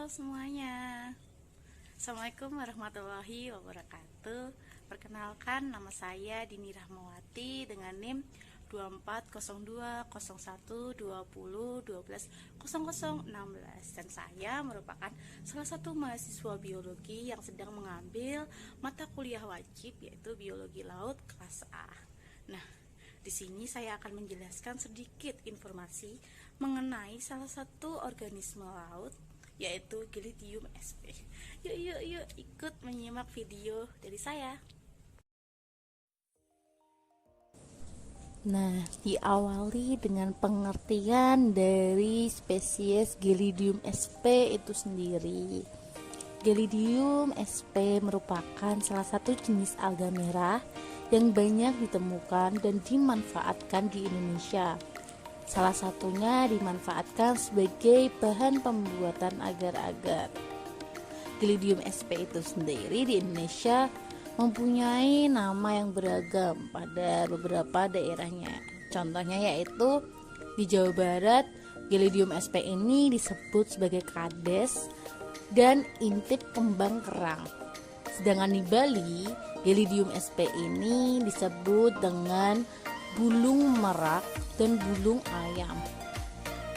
Halo semuanya. Assalamualaikum warahmatullahi wabarakatuh. Perkenalkan, nama saya Dini Rahmawati dengan NIM 24020120120016 dan saya merupakan salah satu mahasiswa biologi yang sedang mengambil mata kuliah wajib yaitu biologi laut kelas A. Nah, di sini saya akan menjelaskan sedikit informasi mengenai salah satu organisme laut yaitu Gelidium sp. Yuk ikut menyimak video dari saya. Nah, diawali dengan pengertian dari spesies Gelidium sp itu sendiri. Gelidium sp merupakan salah satu jenis alga merah yang banyak ditemukan dan dimanfaatkan di Indonesia. Salah satunya dimanfaatkan sebagai bahan pembuatan agar-agar. Gelidium sp itu sendiri di Indonesia mempunyai nama yang beragam pada beberapa daerahnya. Contohnya yaitu di Jawa Barat, Gelidium sp ini disebut sebagai kades dan intip kembang kerang. Sedangkan di Bali, Gelidium sp ini disebut dengan bulung merak dan bulung ayam.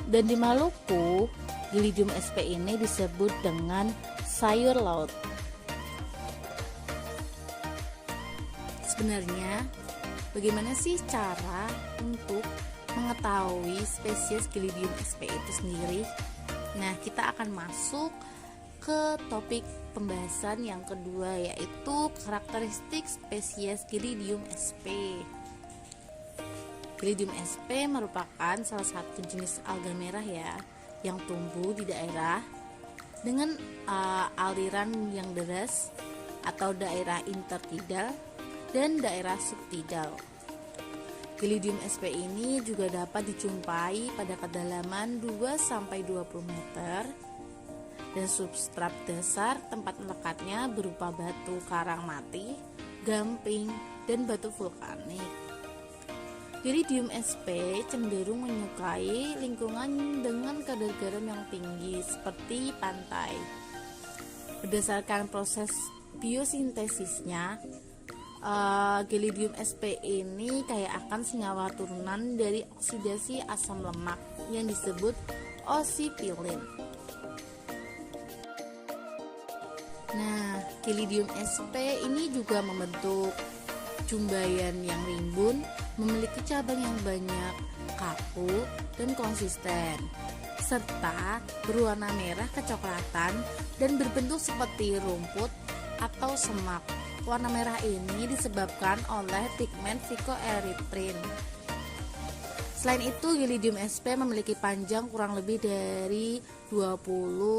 Dan di Maluku, Gelidium sp ini disebut dengan sayur laut. Sebenarnya, bagaimana sih cara untuk mengetahui spesies Gelidium sp itu sendiri? Nah, kita akan masuk ke topik pembahasan yang kedua, yaitu karakteristik spesies Gelidium sp. Gelidium sp merupakan salah satu jenis alga merah ya, yang tumbuh di daerah dengan aliran yang deras atau daerah intertidal dan daerah subtidal. Gelidium sp ini juga dapat dijumpai pada kedalaman 2-20 meter dan substrat dasar tempat melekatnya berupa batu karang mati, gamping, dan batu vulkanik. Gelidium sp cenderung menyukai lingkungan dengan kadar garam yang tinggi seperti pantai. Berdasarkan proses biosintesisnya, Gelidium sp ini kaya akan senyawa turunan dari oksidasi asam lemak yang disebut osipilin. Nah, Gelidium sp ini juga membentuk jumbayan yang rimbun, memiliki cabang yang banyak, kaku, dan konsisten, serta berwarna merah kecoklatan dan berbentuk seperti rumput atau semak. Warna merah ini disebabkan oleh pigmen phycoerythrin. Selain itu, Gelidium sp memiliki panjang kurang lebih dari 20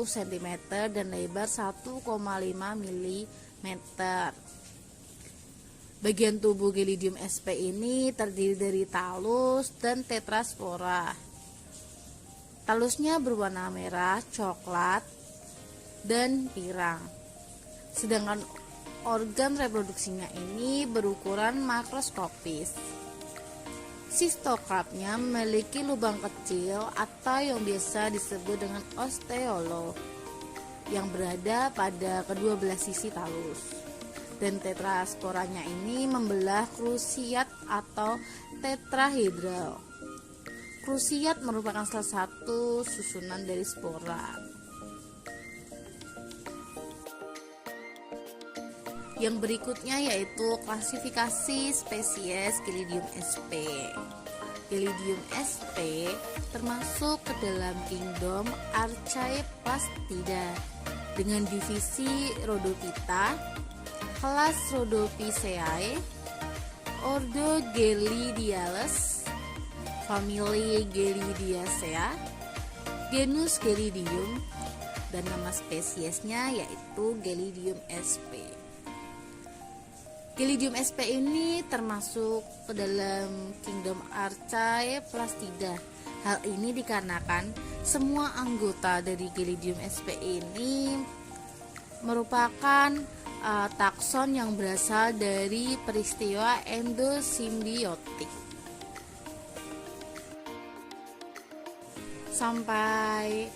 cm dan lebar 1,5 mm. Bagian tubuh Gelidium sp ini terdiri dari talus dan tetraspora. Talusnya berwarna merah, coklat, dan pirang. Sedangkan organ reproduksinya ini berukuran makroskopis. Sistokarpnya memiliki lubang kecil atau yang biasa disebut dengan osteolo yang berada pada kedua belah sisi talus. Dan tetrasporanya ini membelah krusiat atau tetrahedral. Krusiat merupakan salah satu susunan dari spora. Yang berikutnya yaitu klasifikasi spesies Gelidium sp. Gelidium sp termasuk ke dalam kingdom Archaeplastida dengan divisi Rhodophyta, kelas Rhodophyceae, ordo Gelidiales, famili Gelidiacea, genus Gelidium, dan nama spesiesnya yaitu Gelidium sp. Gelidium sp ini termasuk ke dalam kingdom Archaeplastida. Hal ini dikarenakan semua anggota dari Gelidium sp ini merupakan takson yang berasal dari peristiwa endosimbiotik. Sampai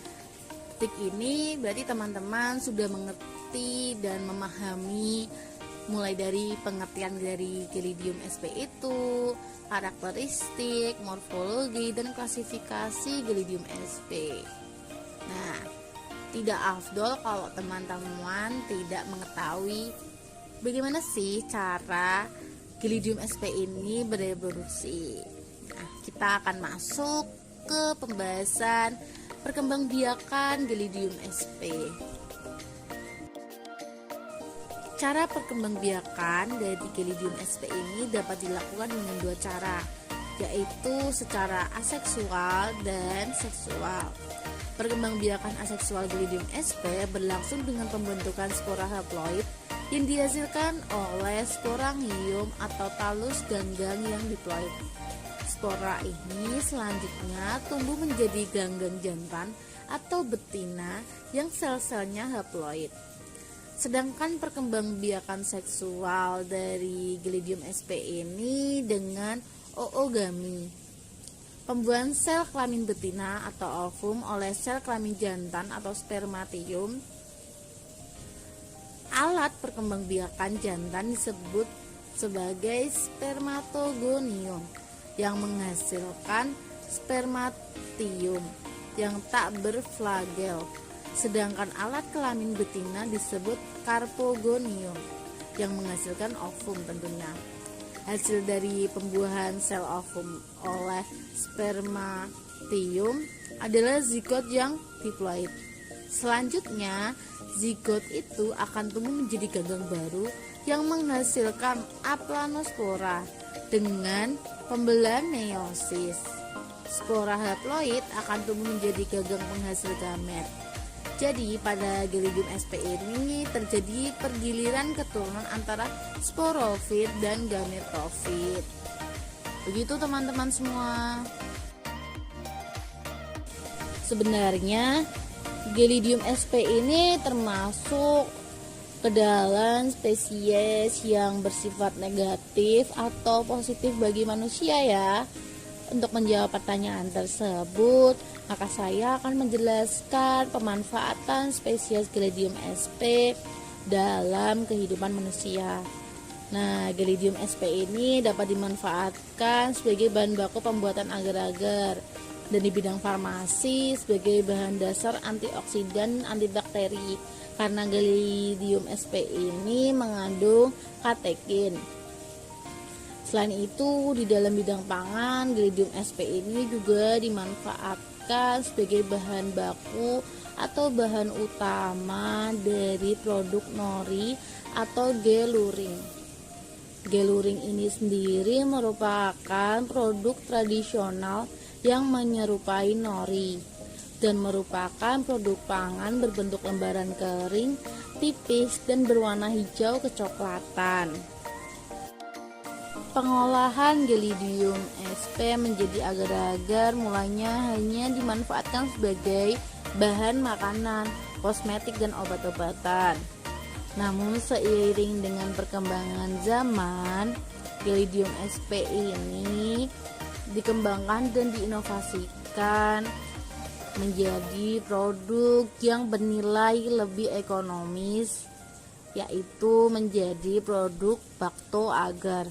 detik ini berarti teman-teman sudah mengerti dan memahami mulai dari pengertian dari Gelidium sp itu, karakteristik, morfologi, dan klasifikasi Gelidium sp. Nah, tidak afdol kalau teman-teman tidak mengetahui bagaimana sih cara Gelidium sp ini berevolusi. Nah, kita akan masuk ke pembahasan perkembangbiakan Gelidium sp. Cara perkembangbiakan dari Gelidium sp ini dapat dilakukan dengan dua cara, yaitu secara aseksual dan seksual. Perkembangbiakan aseksual Gelidium sp berlangsung dengan pembentukan spora haploid yang dihasilkan oleh sporangium atau talus ganggang yang diploid. Spora ini selanjutnya tumbuh menjadi ganggang jantan atau betina yang sel-selnya haploid. Sedangkan perkembangbiakan seksual dari Gelidium sp ini dengan oogami. Pembuahan sel kelamin betina atau ovum oleh sel kelamin jantan atau spermatium. Alat perkembangbiakan jantan disebut sebagai spermatogonium yang menghasilkan spermatium yang tak berflagel. Sedangkan alat kelamin betina disebut karpogonium yang menghasilkan ovum tentunya. Hasil dari pembuahan sel ovum oleh spermatium adalah zigot yang diploid. Selanjutnya, zigot itu akan tumbuh menjadi ganggang baru yang menghasilkan aplanospora dengan pembelahan meiosis. Spora haploid akan tumbuh menjadi ganggang penghasil gamet. Jadi pada Gelidium sp ini terjadi pergiliran keturunan antara sporofit dan gametofit. Begitu teman-teman semua. Sebenarnya Gelidium sp ini termasuk ke dalam spesies yang bersifat negatif atau positif bagi manusia ya. Untuk menjawab pertanyaan tersebut, maka saya akan menjelaskan pemanfaatan spesies Gelidium sp dalam kehidupan manusia. Nah, Gelidium sp ini dapat dimanfaatkan sebagai bahan baku pembuatan agar-agar dan di bidang farmasi sebagai bahan dasar antioksidan antibakteri karena Gelidium sp ini mengandung katekin. Selain itu, di dalam bidang pangan, Gelidium sp ini juga dimanfaatkan sebagai bahan baku atau bahan utama dari produk nori atau geluring. Geluring ini sendiri merupakan produk tradisional yang menyerupai nori dan merupakan produk pangan berbentuk lembaran kering, tipis, dan berwarna hijau kecoklatan. Pengolahan Gelidium sp menjadi agar-agar mulanya hanya dimanfaatkan sebagai bahan makanan, kosmetik, dan obat-obatan. Namun seiring dengan perkembangan zaman, Gelidium sp ini dikembangkan dan diinovasikan menjadi produk yang bernilai lebih ekonomis, yaitu menjadi produk bakto-agar.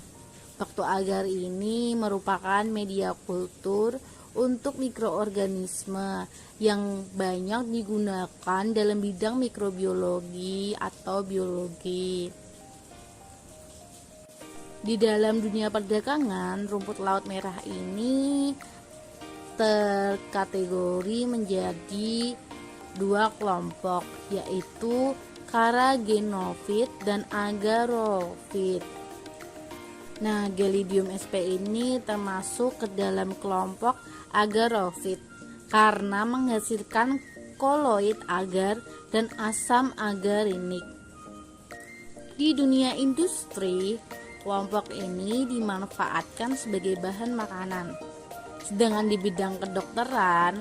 Bakto-agar ini merupakan media kultur untuk mikroorganisme yang banyak digunakan dalam bidang mikrobiologi atau biologi. Di dalam dunia perdagangan, rumput laut merah ini terkategori menjadi dua kelompok, yaitu Carrageenophyte dan Agarophyte. Nah, Gelidium sp ini termasuk ke dalam kelompok Agarophyte karena menghasilkan koloid agar dan asam agarinik. Di dunia industri, kelompok ini dimanfaatkan sebagai bahan makanan. Sedangkan di bidang kedokteran,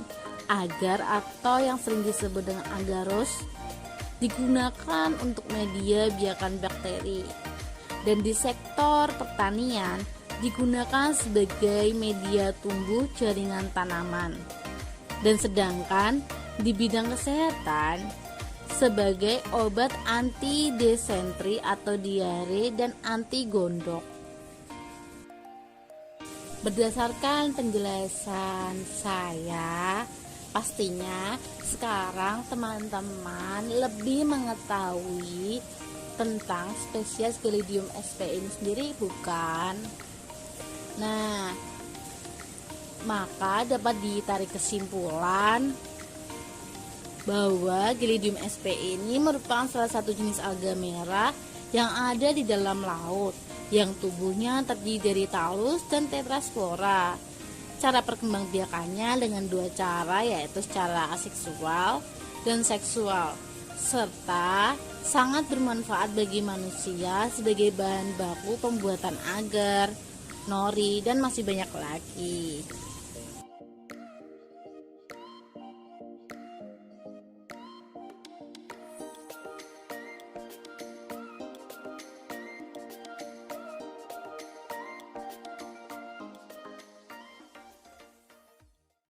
agar atau yang sering disebut dengan agarose digunakan untuk media biakan bakteri. Dan di sektor pertanian digunakan sebagai media tumbuh jaringan tanaman. Dan sedangkan di bidang kesehatan sebagai obat anti desentri atau diare dan anti gondok. Berdasarkan penjelasan saya, pastinya sekarang teman-teman lebih mengetahui tentang spesies Gelidium sp ini sendiri, bukan? Nah, maka dapat ditarik kesimpulan bahwa Gelidium sp ini merupakan salah satu jenis alga merah yang ada di dalam laut, yang tubuhnya terdiri dari talus dan tetraspora. Cara perkembangbiakannya dengan dua cara, yaitu secara aseksual dan seksual, serta sangat bermanfaat bagi manusia sebagai bahan baku pembuatan agar, nori, dan masih banyak lagi.